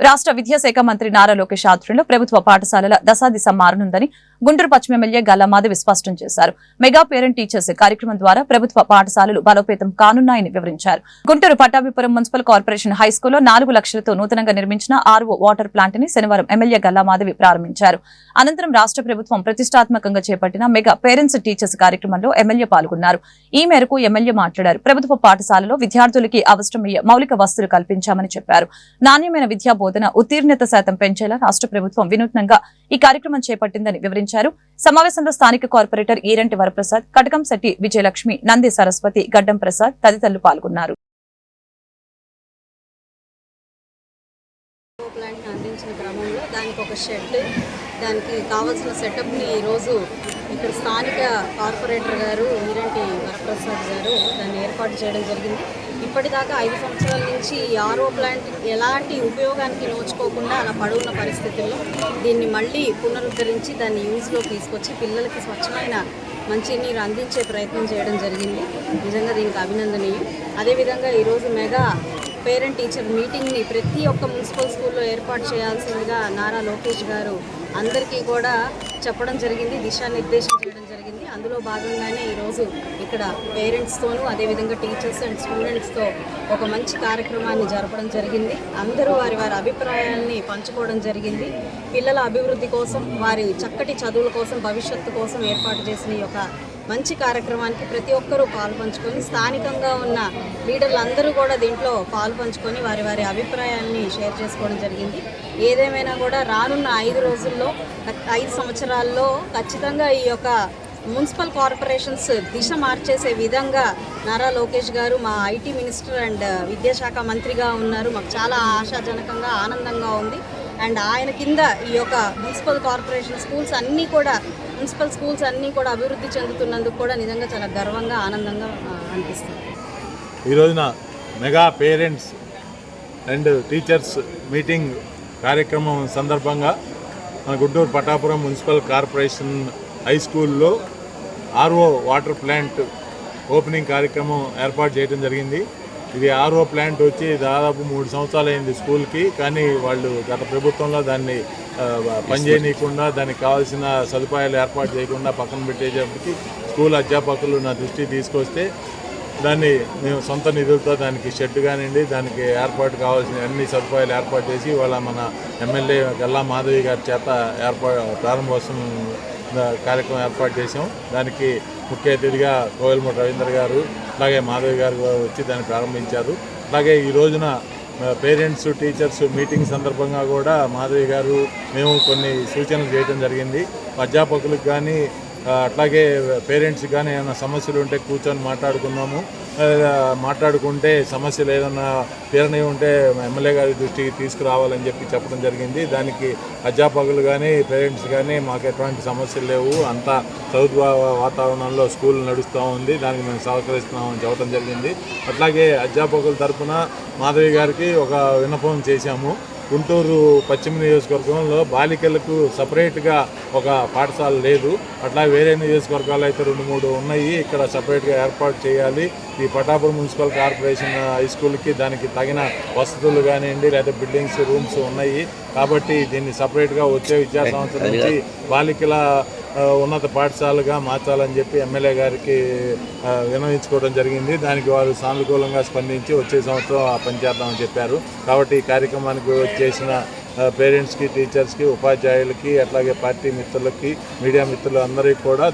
రాష్ట్ర విద్యాశాఖ మంత్రి నారా లోకేష్ ఆధ్వర్యంలో ప్రభుత్వ పాఠశాలల దశాదిశ మారనుందని గుంటూరు పశ్చిమ ఎమ్మెల్యే గల్లా మాధవి స్పష్టం చేశారు. మెగా పేరెంట్ టీచర్స్ కార్యక్రమం ద్వారా ప్రభుత్వ పాఠశాలలు బలోపేతం కానున్నాయని వివరించారు. గుంటూరు పట్టాభిపురం మున్సిపల్ కార్పొరేషన్ హైస్కూల్లో 4 లక్షలతో నూతనంగా నిర్మించిన ఆర్ఓ వాటర్ ప్లాంట్ ని శనివారం ఎమ్మెల్యే గల్లా మాధవి ప్రారంభించారు. అనంతరం రాష్ట్ర ప్రభుత్వం ప్రతిష్టాత్మకంగా చేపట్టిన మెగా పేరెంట్స్ టీచర్స్ కార్యక్రమంలో ఎమ్మెల్యే పాల్గొన్నారు. ఈ మేరకు ఎమ్మెల్యే మాట్లాడారు. ప్రభుత్వ పాఠశాలలో విద్యార్థులకి అవసరమయ్యే మౌలిక వసతులు కల్పించామని చెప్పారు. నాణ్యమైన విద్యా బోధన ఉత్తీర్ణత శాతం పెంచేలా రాష్ట్ర ప్రభుత్వం వినూత్నంగా ఈ కార్యక్రమం చేపట్టిందని వివరించారు. సమావేశంలో స్థానిక కార్పొరేటర్ ఈరంటి వరప్రసాద్, కటకంశెట్టి విజయలక్ష్మి, నంది సరస్వతి, గడ్డం ప్రసాద్ తదితరులు పాల్గొన్నారు. అందించిన క్రమంలో దానికి ఒక షెడ్, దానికి కావాల్సిన సెటప్ని ఈరోజు ఇక్కడ స్థానిక కార్పొరేటర్ గారు ఈరంటి వరప్రసాద్ గారు దాన్ని ఏర్పాటు చేయడం జరిగింది. ఇప్పటిదాకా 5 సంవత్సరాల నుంచి ఈ ఆర్ఓ ప్లాంట్ ఎలాంటి ఉపయోగానికి నోచుకోకుండా అలా పడున్న పరిస్థితుల్లో దీన్ని మళ్ళీ పునరుద్ధరించి దాన్ని యూజ్లో తీసుకొచ్చి పిల్లలకి స్వచ్ఛమైన మంచినీరు అందించే ప్రయత్నం చేయడం జరిగింది. నిజంగా దీనికి అభినందనీయం. అదేవిధంగా ఈరోజు మెగా పేరెంట్ టీచర్ మీటింగ్ని ప్రతి ఒక్క మున్సిపల్ స్కూల్లో ఏర్పాటు చేయాల్సిందిగా నారా లోకేష్ గారు అందరికీ కూడా చెప్పడం జరిగింది, దిశానిర్దేశం చేయడం జరిగింది. అందులో భాగంగానే ఈరోజు ఇక్కడ పేరెంట్స్తోనూ అదేవిధంగా టీచర్స్ అండ్ స్టూడెంట్స్తో ఒక మంచి కార్యక్రమాన్ని జరపడం జరిగింది. అందరూ వారి అభిప్రాయాల్ని పంచుకోవడం జరిగింది. పిల్లల అభివృద్ధి కోసం, వారి చక్కటి చదువుల కోసం, భవిష్యత్తు కోసం ఏర్పాటు చేసిన ఈ యొక్క మంచి కార్యక్రమానికి ప్రతి ఒక్కరూ పాలు పంచుకొని, స్థానికంగా ఉన్న లీడర్లందరూ కూడా దీంట్లో పాలు పంచుకొని వారి అభిప్రాయాన్ని షేర్ చేసుకోవడం జరిగింది. ఏదేమైనా కూడా రానున్న 5 సంవత్సరాల్లో ఖచ్చితంగా ఈ యొక్క మున్సిపల్ కార్పొరేషన్స్ దిశ మార్చేసే విధంగా నారా లోకేష్ గారు మా ఐటీ మినిస్టర్ అండ్ విద్యాశాఖ మంత్రిగా ఉన్నారు. మాకు చాలా ఆశాజనకంగా, ఆనందంగా ఉంది. అండ్ ఆయన కింద ఈ యొక్క మున్సిపల్ కార్పొరేషన్ మున్సిపల్ స్కూల్స్ అన్నీ కూడా అభివృద్ధి చెందుతున్నందుకు కూడా నిజంగా చాలా గర్వంగా, ఆనందంగా అనిపిస్తుంది. ఈ రోజున mega parents and teachers meeting కార్యక్రమం సందర్భంగా మన Guntur Pattapuram municipal corporation high స్కూల్లో ఆర్ఓ వాటర్ ప్లాంట్ ఓపెనింగ్ కార్యక్రమం ఏర్పాటు చేయడం జరిగింది. ఇది ఆర్ఓ ప్లాంట్ వచ్చి దాదాపు 3 సంవత్సరాలు అయింది స్కూల్కి. కానీ వాళ్ళు గత ప్రభుత్వంలో దాన్ని పనిచేయనీయకుండా, దానికి కావాల్సిన సదుపాయాలు ఏర్పాటు చేయకుండా పక్కన పెట్టేటప్పటికి స్కూల్ అధ్యాపకులు నా దృష్టికి తీసుకొస్తే దాన్ని మేము సొంత నిధులతో దానికి షెడ్ కానివ్వండి, దానికి ఏర్పాటు కావాల్సిన అన్ని సదుపాయాలు ఏర్పాటు చేసి వాళ్ళ మన ఎమ్మెల్యే గల్లా మాధవి గారి చేత ప్రారంభోత్సవం కార్యక్రమం ఏర్పాటు చేసాం. దానికి ముఖ్య అతిథిగా కోవెలమూడి రవీంద్ర గారు, అలాగే మాధవి గారు వచ్చి దాన్ని ప్రారంభించారు. అలాగే ఈ రోజున పేరెంట్స్ టీచర్స్ మీటింగ్ సందర్భంగా కూడా మాధవి గారు మేము కొన్ని సూచనలు చేయడం జరిగింది. అధ్యాపకులకు కానీ అట్లాగే పేరెంట్స్కి కానీ ఏమైనా సమస్యలు ఉంటే కూర్చొని మాట్లాడుకుంటే సమస్యలు ఏదైనా తీరని ఉంటే ఎమ్మెల్యే గారి దృష్టికి తీసుకురావాలని చెప్పడం జరిగింది. దానికి అధ్యాపకులు కానీ పేరెంట్స్ కానీ మాకు ఎటువంటి సమస్యలు లేవు, అంతా చదువు వాతావరణంలో స్కూల్ నడుస్తూ ఉంది, దానికి మేము సహకరిస్తున్నామని చెప్పడం జరిగింది. అట్లాగే అధ్యాపకుల తరఫున మాధవి గారికి ఒక విన్నపం చేశాము. గుంటూరు పశ్చిమ నియోజకవర్గంలో బాలికలకు సపరేట్గా ఒక పాఠశాల లేదు. అట్లా వేరే నియోజకవర్గాలు అయితే 2-3 ఉన్నాయి. ఇక్కడ సపరేట్గా ఏర్పాటు చేయాలి. ఈ పట్టాపురం మున్సిపల్ కార్పొరేషన్ హై స్కూల్కి దానికి తగిన వసతులు కానివ్వండి, లేదా బిల్డింగ్స్, రూమ్స్ ఉన్నాయి. కాబట్టి దీన్ని సపరేట్గా వచ్చే విద్యా సంవత్సరం నుంచి బాలికల ఉన్నత పాఠశాలగా మార్చాలని చెప్పి ఎమ్మెల్యే గారికి విన్నవించుకోవడం జరిగింది. దానికి వారు సానుకూలంగా స్పందించి వచ్చే సంవత్సరం పనిచేద్దామని చెప్పారు. కాబట్టి ఈ కార్యక్రమానికి చేసిన పేరెంట్స్కి, టీచర్స్కి, ఉపాధ్యాయులకి, అట్లాగే పార్టీ మిత్రులకి, మీడియా మిత్రులు అందరికీ కూడా